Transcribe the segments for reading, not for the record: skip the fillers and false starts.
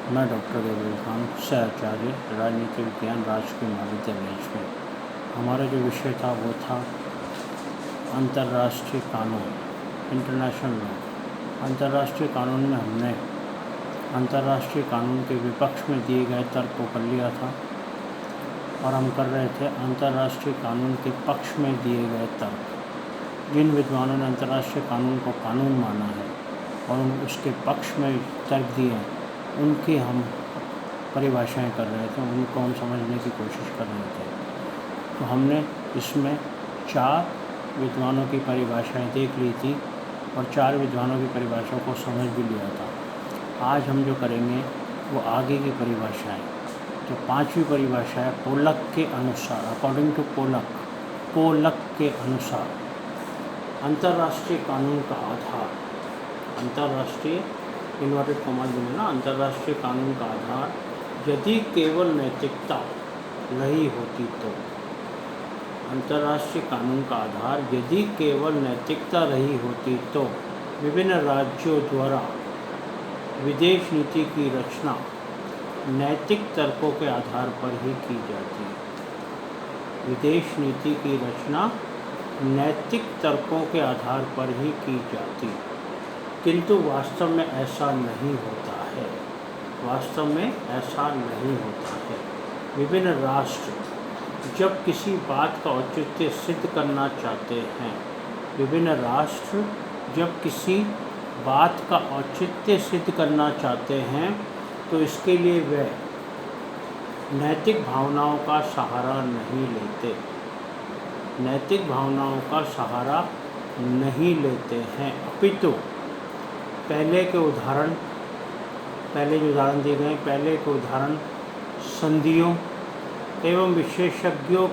मैं डॉक्टर देवल खान सहआचार्य राजनीति विज्ञान राजकीय महाविद्यालय में। हमारा जो विषय था वो था अंतर्राष्ट्रीय कानून, इंटरनेशनल लॉ। अंतर्राष्ट्रीय कानून में हमने अंतर्राष्ट्रीय कानून के विपक्ष में दिए गए तर्क को कर लिया था और हम कर रहे थे अंतर्राष्ट्रीय कानून के पक्ष में दिए गए तर्क। जिन विद्वानों ने अंतर्राष्ट्रीय कानून को कानून माना है और उसके पक्ष में तर्क दिए हैं, उनकी हम परिभाषाएं कर रहे थे, उनको हम समझने की कोशिश कर रहे थे। तो हमने इसमें 4 विद्वानों की परिभाषाएं देख ली थी और 4 विद्वानों की परिभाषाओं को समझ भी लिया था। आज हम जो करेंगे वो आगे की परिभाषाएं। तो 5वीं परिभाषा है पोलक के अनुसार, अकॉर्डिंग टू पोलक के अनुसार अंतर्राष्ट्रीय कानून का आधार, अंतर्राष्ट्रीय इन्वर्टेड कॉमास में ना, अंतर्राष्ट्रीय कानून का आधार यदि केवल नैतिकता रही होती तो, अंतर्राष्ट्रीय कानून का आधार यदि केवल नैतिकता रही होती तो विभिन्न राज्यों द्वारा विदेश नीति की रचना नैतिक तर्कों के आधार पर ही की जाती। विदेश नीति की रचना नैतिक तर्कों के आधार पर ही की जाती, किंतु वास्तव में ऐसा नहीं होता है। वास्तव में ऐसा नहीं होता है। विभिन्न राष्ट्र जब किसी बात का औचित्य सिद्ध करना चाहते हैं, विभिन्न राष्ट्र जब किसी बात का औचित्य सिद्ध करना चाहते हैं तो इसके लिए वे नैतिक भावनाओं का सहारा नहीं लेते, नैतिक भावनाओं का सहारा नहीं लेते हैं, अपितु पहले जो उदाहरण दिए गए, पहले के उदाहरण संधियों एवं विशेषज्ञों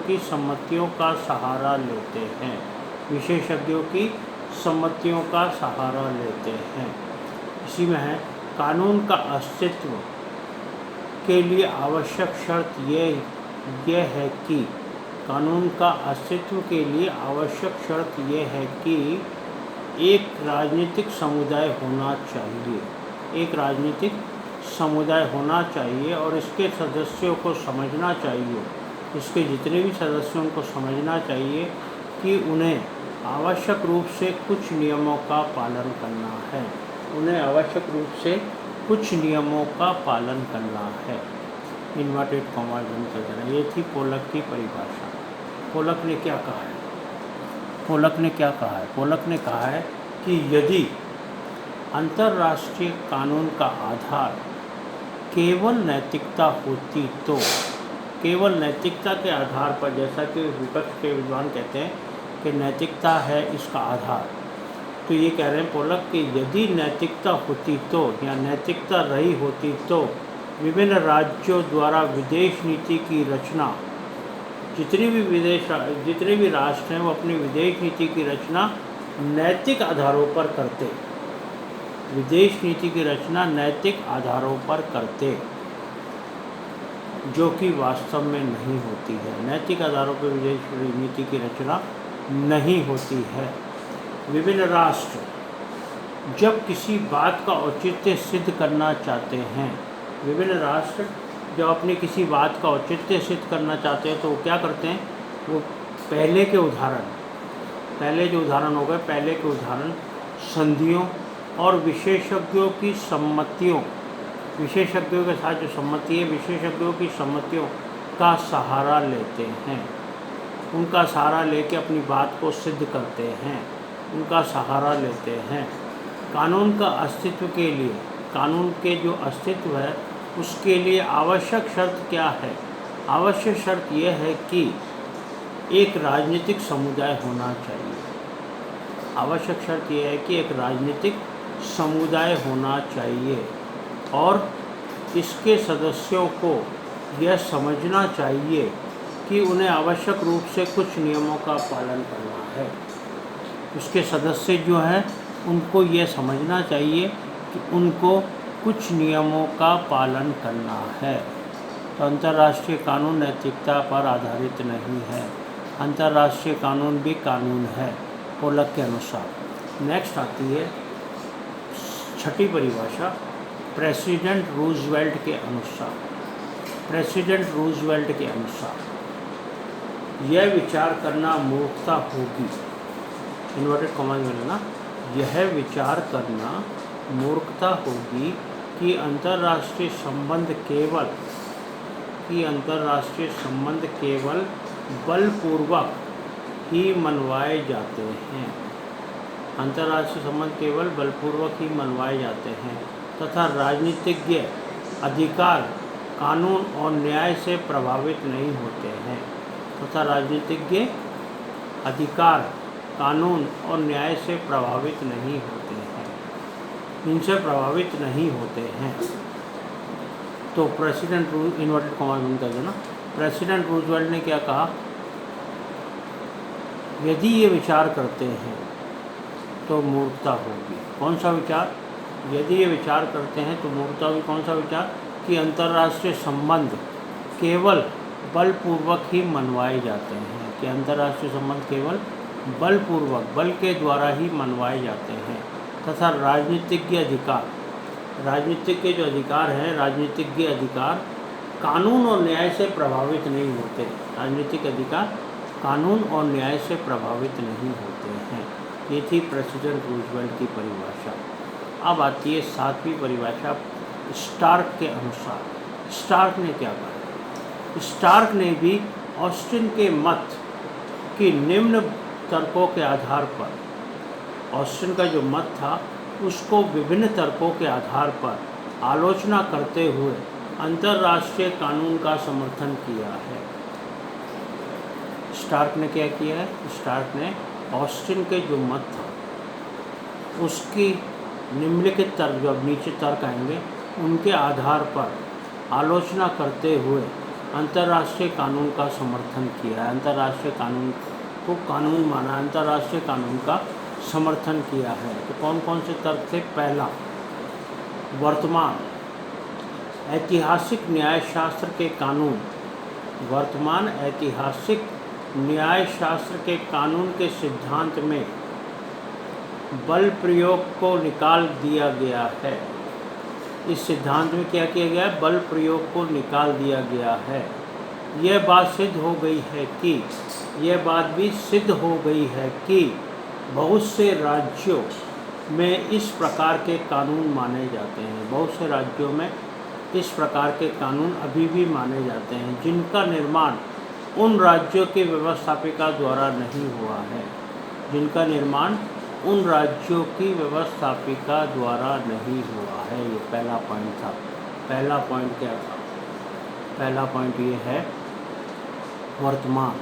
की सम्मतियों का सहारा लेते हैं, विशेषज्ञों की सम्मतियों का सहारा लेते हैं। इसी में है कानून का अस्तित्व के लिए आवश्यक शर्त यह है कि कानून का अस्तित्व के लिए आवश्यक शर्त यह है कि एक राजनीतिक समुदाय होना चाहिए, एक राजनीतिक समुदाय होना चाहिए और इसके सदस्यों को समझना चाहिए, इसके जितने भी सदस्यों को समझना चाहिए कि उन्हें आवश्यक रूप से कुछ नियमों का पालन करना है, उन्हें आवश्यक रूप से कुछ नियमों का पालन करना है। इन्वर्टेड कॉमास बंद कर देना। ये थी पोलक की परिभाषा। पोलक ने क्या कहा है? पोलक ने क्या कहा है? पोलक ने कहा है कि यदि अंतर्राष्ट्रीय कानून का आधार केवल नैतिकता होती तो, केवल नैतिकता के आधार पर, जैसा कि विपक्ष के विद्वान कहते हैं कि नैतिकता है इसका आधार, तो ये कह रहे हैं पोलक कि यदि नैतिकता होती तो या नैतिकता रही होती तो विभिन्न राज्यों द्वारा विदेश नीति की रचना, जितने भी राष्ट्र हैं वो अपनी विदेश नीति की रचना नैतिक आधारों पर करते, विदेश नीति की रचना नैतिक आधारों पर करते, जो कि वास्तव में नहीं होती है। नैतिक आधारों पर विदेश नीति की रचना नहीं होती है। विभिन्न राष्ट्र जब किसी बात का औचित्य सिद्ध करना चाहते हैं, विभिन्न राष्ट्र जब अपनी किसी बात का औचित्य सिद्ध करना चाहते हैं तो वो क्या करते हैं? वो पहले के उदाहरण, पहले जो उदाहरण हो गए, पहले के उदाहरण संधियों और विशेषज्ञों की सम्मतियों, विशेषज्ञों के साथ जो सम्मति है, विशेषज्ञों की सम्मतियों का सहारा लेते हैं, उनका सहारा लेके अपनी बात को सिद्ध करते हैं, उनका सहारा लेते हैं। कानून का अस्तित्व के लिए, कानून के जो अस्तित्व है उसके लिए आवश्यक शर्त क्या है? आवश्यक शर्त यह है कि एक राजनीतिक समुदाय होना चाहिए। आवश्यक शर्त यह है कि एक राजनीतिक समुदाय होना चाहिए और इसके सदस्यों को यह समझना चाहिए कि उन्हें आवश्यक रूप से कुछ नियमों का पालन करना है। उसके सदस्य जो हैं उनको ये समझना चाहिए कि उनको कुछ नियमों का पालन करना है। तो अंतर्राष्ट्रीय कानून नैतिकता पर आधारित नहीं है, अंतर्राष्ट्रीय कानून भी कानून है पोलक के अनुसार। नेक्स्ट आती है छठी परिभाषा प्रेसिडेंट रूजवेल्ट के अनुसार, प्रेसिडेंट रूजवेल्ट के अनुसार यह विचार करना मूर्खता होगी, इन्वर्टेड कॉमा में लेना, यह विचार करना मूर्खता होगी कि अंतर्राष्ट्रीय संबंध केवल बलपूर्वक ही मनवाए जाते हैं, अंतर्राष्ट्रीय संबंध केवल बलपूर्वक ही मनवाए जाते हैं तथा राजनीतिज्ञ अधिकार कानून और न्याय से प्रभावित नहीं होते हैं, तथा राजनीतिज्ञ अधिकार कानून और न्याय से प्रभावित नहीं होते हैं, इनसे प्रभावित नहीं होते हैं। तो प्रेसिडेंट इन्वर्टेड कॉमा में कर देना, प्रेसिडेंट रूजवेल्ट ने क्या कहा, यदि ये विचार करते हैं तो मूर्खता होगी। कौन सा विचार? यदि ये विचार करते हैं तो मूर्खता होगी। कौन सा विचार? कि अंतर्राष्ट्रीय संबंध केवल बलपूर्वक ही मनवाए जाते हैं, कि अंतर्राष्ट्रीय संबंध केवल बलपूर्वक, बल के द्वारा ही मनवाए जाते हैं तथा राजनीतिज्ञ अधिकार, राजनीतिक के जो अधिकार हैं, राजनीतिज्ञ अधिकार कानून और न्याय से प्रभावित नहीं होते, राजनीतिक अधिकार कानून और न्याय से प्रभावित नहीं होते हैं। ये थी प्रेसिडेंट रूजवेल्ट की परिभाषा। अब आती है 7वीं परिभाषा स्टार्क के अनुसार। स्टार्क ने क्या कहा? स्टार्क ने भी ऑस्टिन के मत की निम्न तर्कों के आधार पर, ऑस्टिन का जो मत था उसको विभिन्न तर्कों के आधार पर आलोचना करते हुए अंतर्राष्ट्रीय कानून का समर्थन किया है। स्टार्क ने क्या किया है? स्टार्क ने ऑस्टिन के जो मत था उसकी निम्नलिखित तर्क, जो अब नीचे तर्क आएंगे, उनके आधार पर आलोचना करते हुए अंतर्राष्ट्रीय कानून का समर्थन किया है, अंतर्राष्ट्रीय कानून को कानून माना, अंतर्राष्ट्रीय कानून का समर्थन किया है। तो कौन कौन से तर्क थे? पहला, वर्तमान ऐतिहासिक न्यायशास्त्र के कानून, वर्तमान ऐतिहासिक न्यायशास्त्र के कानून के सिद्धांत में बल प्रयोग को निकाल दिया गया है। इस सिद्धांत में क्या किया गया है? बल प्रयोग को निकाल दिया गया है। यह बात भी सिद्ध हो गई है कि बहुत से राज्यों में इस प्रकार के कानून माने जाते हैं, बहुत से राज्यों में इस प्रकार के कानून अभी भी माने जाते हैं जिनका निर्माण उन राज्यों की व्यवस्थापिका द्वारा नहीं हुआ है, जिनका निर्माण उन राज्यों की व्यवस्थापिका द्वारा नहीं हुआ है। ये पहला पॉइंट था। पहला पॉइंट क्या था? पहला पॉइंट ये है, वर्तमान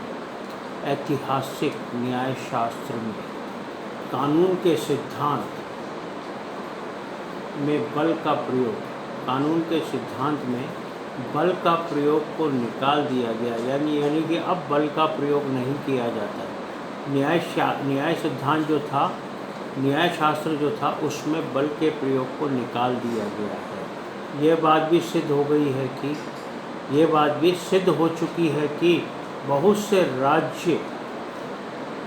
ऐतिहासिक न्यायशास्त्र में कानून के सिद्धांत में बल का प्रयोग, कानून के सिद्धांत में बल का प्रयोग को निकाल दिया गया, यानी कि अब बल का प्रयोग नहीं किया जाता है। न्याय सिद्धांत जो था, न्यायशास्त्र जो था, उसमें बल के प्रयोग को निकाल दिया गया है। ये बात भी सिद्ध हो गई है कि, ये बात भी सिद्ध हो चुकी है कि बहुत से राज्य,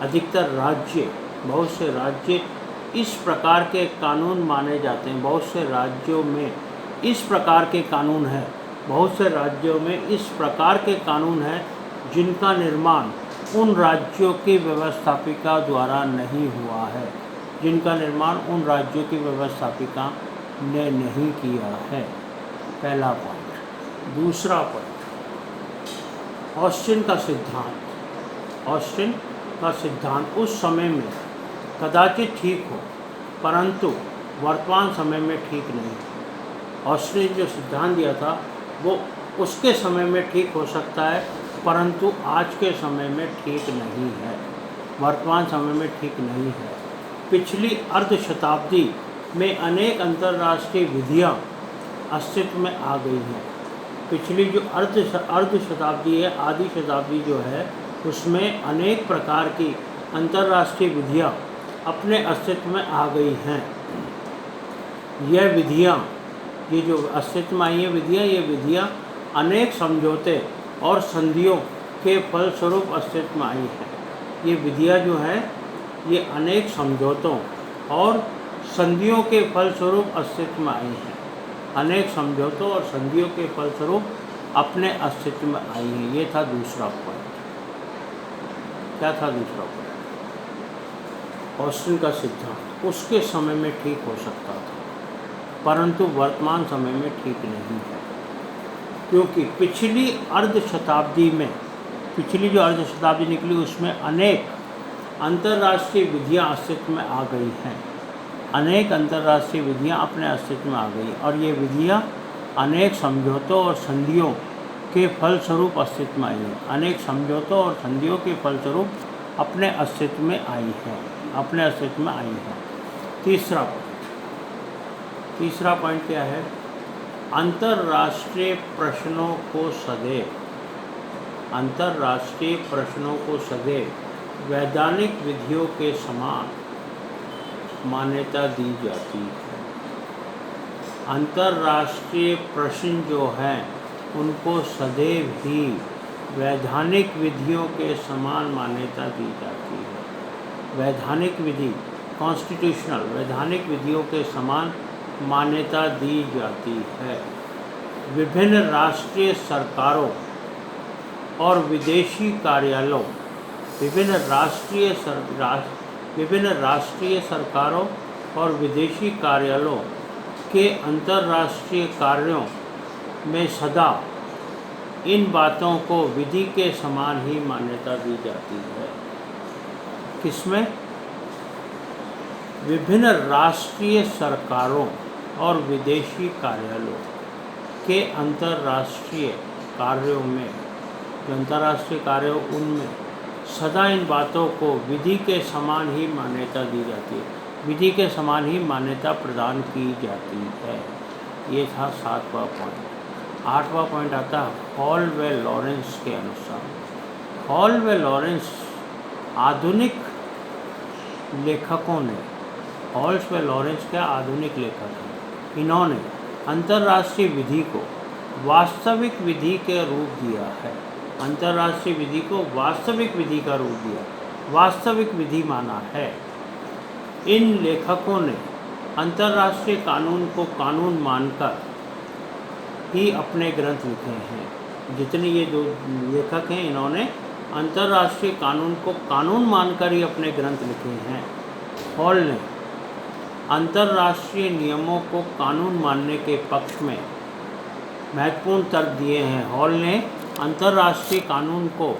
अधिकतर राज्य, बहुत से राज्य इस प्रकार के कानून माने जाते हैं। बहुत से राज्यों में इस प्रकार के कानून हैं, बहुत से राज्यों में इस प्रकार के कानून हैं जिनका निर्माण उन राज्यों की व्यवस्थापिका द्वारा नहीं हुआ है, जिनका निर्माण उन राज्यों की व्यवस्थापिका ने नहीं किया है। पहला पॉइंट। दूसरा पॉइंट, ऑस्टिन का सिद्धांत। ऑस्टिन का सिद्धांत उस समय में कदाचित ठीक हो, परंतु वर्तमान समय में ठीक नहीं। ऑस्टिन ने जो सिद्धांत दिया था वो उसके समय में ठीक हो सकता है, परंतु आज के समय में ठीक नहीं है, वर्तमान समय में ठीक नहीं है। पिछली अर्ध शताब्दी में अनेक अंतर्राष्ट्रीय विधियां अस्तित्व में आ गई हैं। पिछली जो अर्ध शताब्दी है, आधी शताब्दी जो है, उसमें अनेक प्रकार की अंतर्राष्ट्रीय विधियां अपने अस्तित्व में आ गई हैं। यह विधियां, ये जो अस्तित्व में आई हैं विधियां, ये विधियां अनेक समझौते और संधियों के फलस्वरूप अस्तित्व में आई हैं। ये विधियां जो है ये अनेक समझौतों और संधियों के फलस्वरूप अस्तित्व में आई हैं। अनेक समझौतों और संधियों के फलस्वरूप अपने अस्तित्व में आई हैं। ये था दूसरा पॉइंट। क्या था दूसरा पॉइंट? ऑस्टिन का सिद्धांत उसके समय में ठीक हो सकता था, परंतु वर्तमान समय में ठीक नहीं है, क्योंकि पिछली जो अर्ध शताब्दी निकली उसमें अनेक अंतर्राष्ट्रीय विधियां अस्तित्व में आ गई हैं। अनेक अंतर्राष्ट्रीय विधियां अपने अस्तित्व में आ गई और ये विधियां अनेक समझौतों और संधियों के फलस्वरूप अस्तित्व में आई हैं। अनेक समझौतों और संधियों के फलस्वरूप अपने अस्तित्व में आई हैं। तीसरा पॉइंट क्या है? अंतर्राष्ट्रीय प्रश्नों को सदैव वैधानिक विधियों के समान मान्यता दी जाती है। अंतर्राष्ट्रीय प्रश्न जो हैं उनको सदैव ही वैधानिक विधियों के समान मान्यता दी जाती है। वैधानिक विधि, कॉन्स्टिट्यूशनल वैधानिक विधियों के समान मान्यता दी जाती है। विभिन्न राष्ट्रीय सरकारों और विदेशी कार्यालयों विभिन्न राष्ट्रीय सरकारों और विदेशी कार्यालयों के अंतर्राष्ट्रीय कार्यों में सदा इन बातों को विधि के समान ही मान्यता दी जाती है। किसमें? विभिन्न राष्ट्रीय सरकारों और विदेशी कार्यालयों के अंतर्राष्ट्रीय कार्यों में, जो अंतर्राष्ट्रीय कार्य उनमें सदा इन बातों को विधि के समान ही मान्यता दी जाती है, विधि के समान ही मान्यता प्रदान की जाती है। ये था 7वां पॉइंट। 8वां पॉइंट आता है हॉल व लॉरेंस के अनुसार। हॉल व लॉरेंस आधुनिक लेखकों ने, हॉल्स व लॉरेंस क्या आधुनिक लेखक हैं, इन्होंने अंतर्राष्ट्रीय विधि को वास्तविक विधि के रूप दिया है। अंतर्राष्ट्रीय विधि को वास्तविक विधि का रूप दिया, वास्तविक विधि माना है। इन लेखकों ने अंतर्राष्ट्रीय कानून को कानून मानकर ही अपने ग्रंथ लिखे हैं। जितने ये जो लेखक हैं इन्होंने अंतर्राष्ट्रीय कानून को कानून मानकर ही अपने ग्रंथ लिखे हैं। हॉल ने अंतर्राष्ट्रीय नियमों को कानून मानने के पक्ष में महत्वपूर्ण तर्क दिए हैं। हॉल ने अंतर्राष्ट्रीय कानून को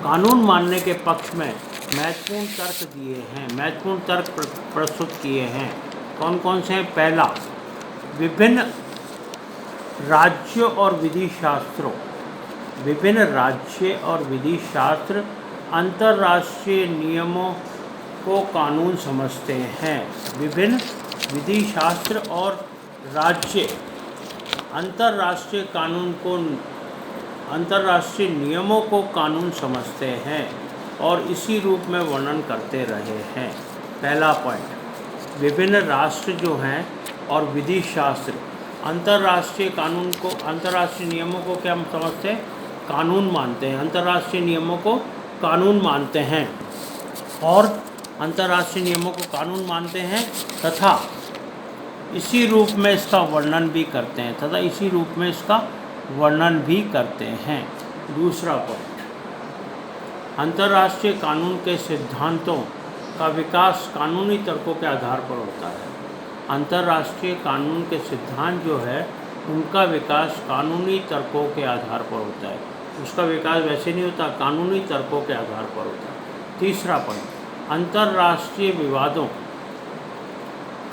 कानून मानने के पक्ष में महत्वपूर्ण तर्क दिए हैं, महत्वपूर्ण तर्क प्रस्तुत किए हैं। कौन कौन से हैं? पहला, विभिन्न राज्यों और विधि शास्त्रों, विभिन्न राज्य और विधि शास्त्र अंतर्राष्ट्रीय नियमों को कानून समझते हैं। विभिन्न विधि शास्त्र और राज्य अंतर्राष्ट्रीय कानून को, अंतर्राष्ट्रीय नियमों को कानून समझते हैं और इसी रूप में वर्णन करते रहे हैं। पहला पॉइंट, विभिन्न राष्ट्र जो हैं और विधि शास्त्र अंतर्राष्ट्रीय कानून को, अंतर्राष्ट्रीय नियमों को क्या समझते हैं? कानून मानते हैं। अंतर्राष्ट्रीय नियमों को कानून मानते हैं और अंतर्राष्ट्रीय नियमों को कानून मानते हैं तथा इसी रूप में इसका वर्णन भी करते हैं, दूसरा पॉइंट, अंतर्राष्ट्रीय कानून के सिद्धांतों का विकास कानूनी तर्कों के आधार पर होता है। अंतर्राष्ट्रीय कानून के सिद्धांत जो है उनका विकास कानूनी तर्कों के आधार पर होता है। उसका विकास वैसे नहीं होता, कानूनी तर्कों के आधार पर होता है। तीसरा पॉइंट, अंतर्राष्ट्रीय विवादों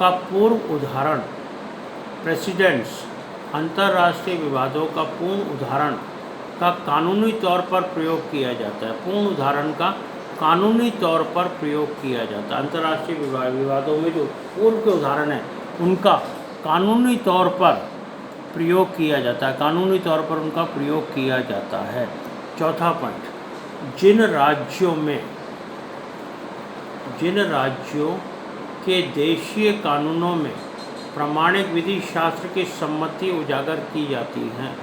का पूर्व उदाहरण, प्रेसिडेंट्स, अंतर्राष्ट्रीय विवादों का पूर्ण उदाहरण का कानूनी तौर पर प्रयोग किया जाता है। पूर्ण उदाहरण का कानूनी तौर पर प्रयोग किया जाता है। अंतर्राष्ट्रीय विवादों में जो पूर्व के उदाहरण हैं उनका कानूनी तौर पर प्रयोग किया जाता है, कानूनी तौर पर उनका प्रयोग किया जाता है। चौथा पॉइंट, जिन राज्यों के देशीय कानूनों में प्रमाणिक विधि शास्त्र की सम्मति उजागर की जाती हैं,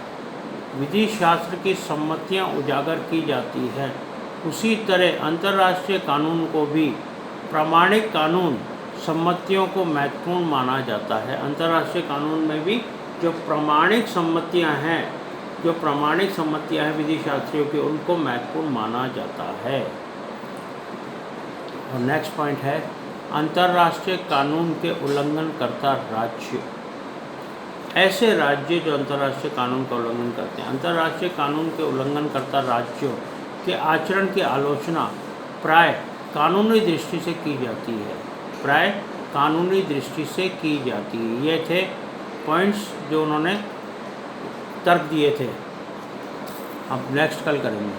विधि शास्त्र की सम्मतियां उजागर की जाती हैं, उसी तरह अंतर्राष्ट्रीय कानून को भी प्रमाणिक कानून सम्मतियों को महत्वपूर्ण माना जाता है। अंतर्राष्ट्रीय कानून में भी जो प्रामाणिक सम्मतियां हैं विधि शास्त्रियों की, उनको महत्वपूर्ण माना जाता है। और नेक्स्ट पॉइंट है अंतर्राष्ट्रीय कानून के उल्लंघनकर्ता राज्य। ऐसे राज्य जो अंतर्राष्ट्रीय कानून का उल्लंघन करते हैं, अंतर्राष्ट्रीय कानून के उल्लंघनकर्ता राज्यों के आचरण की आलोचना प्राय कानूनी दृष्टि से की जाती है। ये थे पॉइंट्स जो उन्होंने तर्क दिए थे। अब नेक्स्ट कल करेंगे।